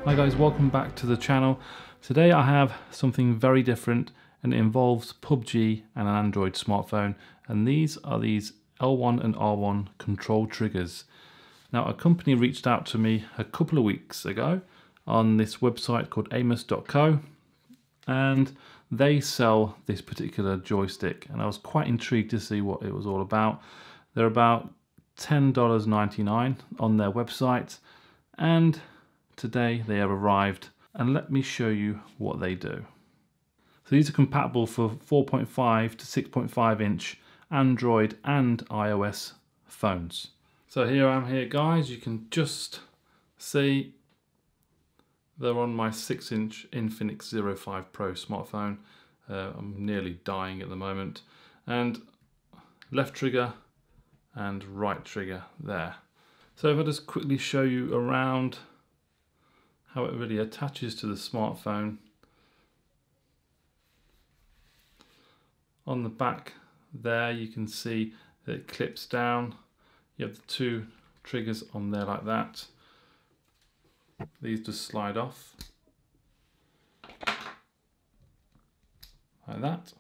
Hi guys, welcome back to the channel. Today I have something very different and it involves PUBG and an Android smartphone, and these are L1 and R1 control triggers. Now a company reached out to me a couple of weeks ago on this website called amos.co, and they sell this particular joystick, and I was quite intrigued to see what it was all about. They're about $10.99 on their website, and today they have arrived, and let me show you what they do. So these are compatible for 4.5 to 6.5 inch Android and iOS phones. So here I am here guys, you can just see they're on my 6-inch Infinix 05 Pro smartphone. I'm nearly dying at the moment. And left trigger and right trigger there. So if I just quickly show you around how it really attaches to the smartphone. On the back there you can see that it clips down. You have the two triggers on there like that. These just slide off like that,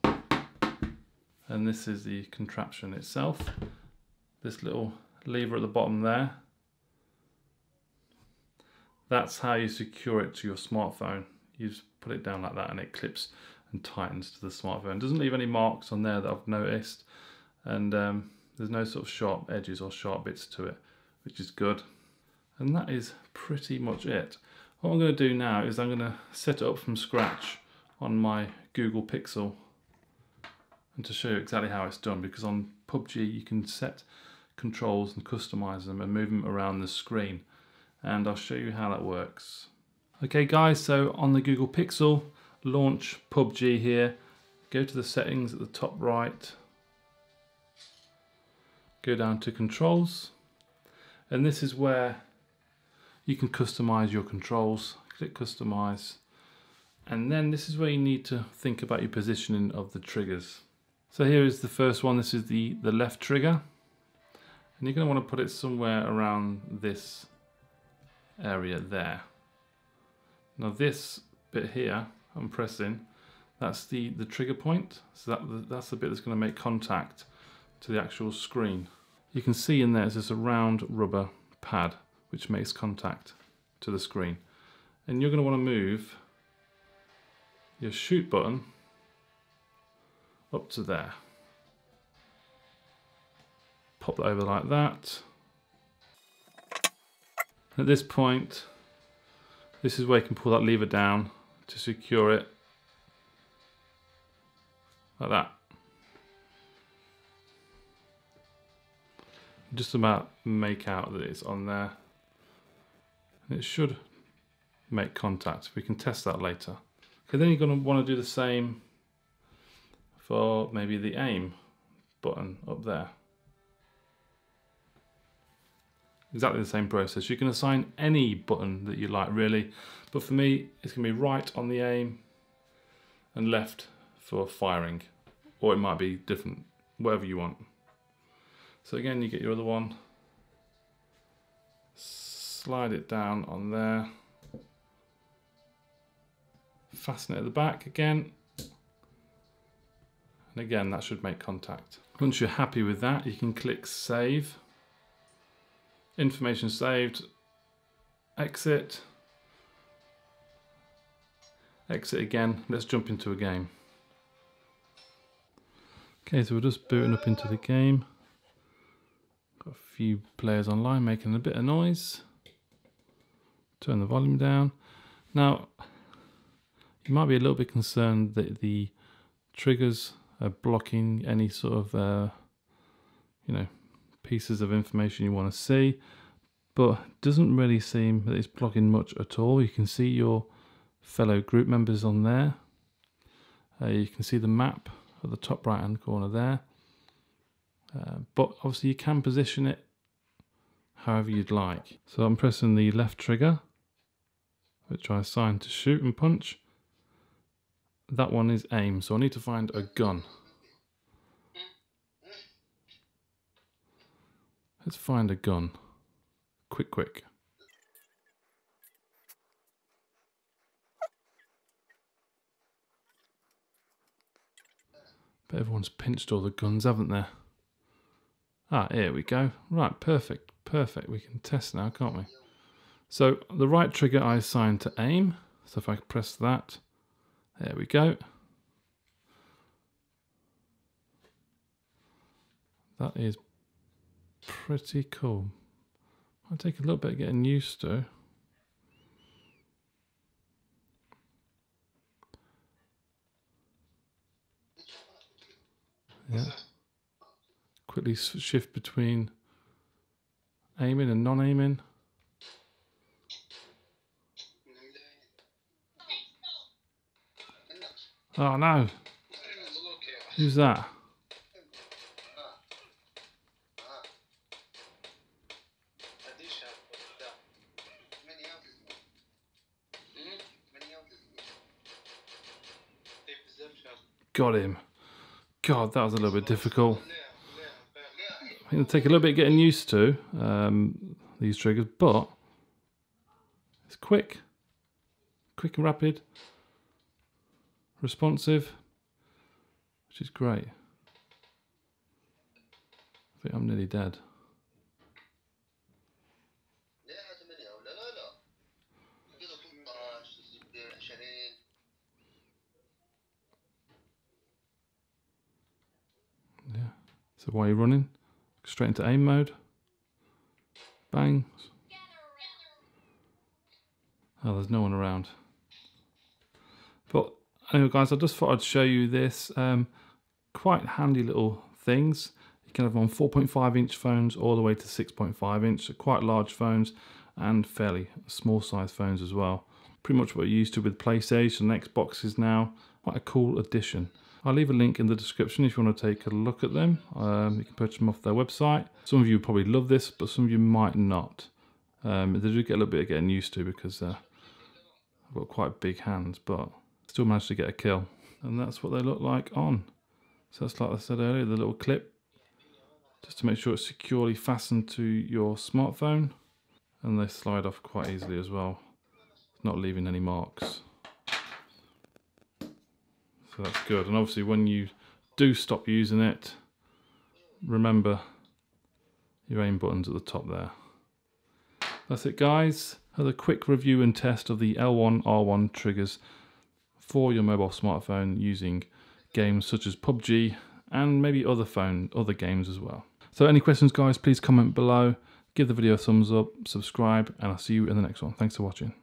and this is the contraption itself. This little lever at the bottom there, that's how you secure it to your smartphone. You just put it down like that and it clips and tightens to the smartphone. It doesn't leave any marks on there that I've noticed, and there's no sort of sharp edges or sharp bits to it, which is good. And that is pretty much it. What I'm going to do now is I'm going to set it up from scratch on my Google Pixel, and to show you exactly how it's done, because on PUBG you can set controls and customize them and move them around the screen, and I'll show you how that works. Okay guys, so on the Google Pixel, launch PUBG here, go to the settings at the top right, go down to controls, and this is where you can customize your controls. Click customize, and then this is where you need to think about your positioning of the triggers. So here is the first one. This is the left trigger, and you're going to want to put it somewhere around this area there. Now this bit here I'm pressing, that's the trigger point, so that's the bit that's going to make contact to the actual screen. You can see in there is this a round rubber pad which makes contact to the screen, and you're going to want to move your shoot button up to there. Pop that over like that. At this point, this is where you can pull that lever down to secure it like that. Just about make out that it's on there. It should make contact. We can test that later. Okay, then you're going to want to do the same for maybe the aim button up there. Exactly the same process. You can assign any button that you like really, but for me it's going to be right on the aim and left for firing, or it might be different, whatever you want. So again, you get your other one, slide it down on there, fasten it at the back again, and again that should make contact. Once you're happy with that, you can click save, information saved, exit, exit again. Let's jump into a game. Okay, so we're just booting up into the game. Got a few players online making a bit of noise. Turn the volume down. Now, you might be a little bit concerned that the triggers are blocking any sort of, pieces of information you want to see, but it doesn't really seem that it's blocking much at all. You can see your fellow group members on there. You can see the map at the top right hand corner there. But obviously you can position it however you'd like. So I'm pressing the left trigger, which I assign to shoot and punch. That one is aim, so I need to find a gun. Let's find a gun. Quick. But everyone's pinched all the guns, haven't they? Ah, here we go. Right, perfect, perfect. We can test now, can't we? So the right trigger I assigned to aim. So if I press that, there we go. That is pretty cool. I'll take a little bit of getting used to. Yeah. Quickly shift between aiming and non-aiming. Oh no! Who's that? Got him. God, that was a little bit difficult. I think it'll take a little bit getting used to these triggers, but it's quick and rapid, responsive, which is great. I think I'm nearly dead. Yeah. So while you're running, straight into aim mode. Bang. Oh, there's no one around. But anyway, guys, I just thought I'd show you this. Quite handy little things. You can have them on 4.5-inch phones all the way to 6.5-inch. So quite large phones and fairly small size phones as well. Pretty much what you're used to with PlayStation and Xboxes now. Quite a cool addition. I'll leave a link in the description if you want to take a look at them. You can purchase them off their website. Some of you probably love this, but some of you might not. They do get a little bit of getting used to because I've got quite big hands, but still managed to get a kill. And that's what they look like on. So that's, like I said earlier, the little clip, just to make sure it's securely fastened to your smartphone. And they slide off quite easily as well, not leaving any marks. So that's good. And obviously when you do stop using it, remember your aim button's at the top there. That's it, guys. Another quick review and test of the L1, R1 triggers for your mobile smartphone using games such as PUBG and maybe other games as well. So any questions, guys, please comment below. Give the video a thumbs up, subscribe, and I'll see you in the next one. Thanks for watching.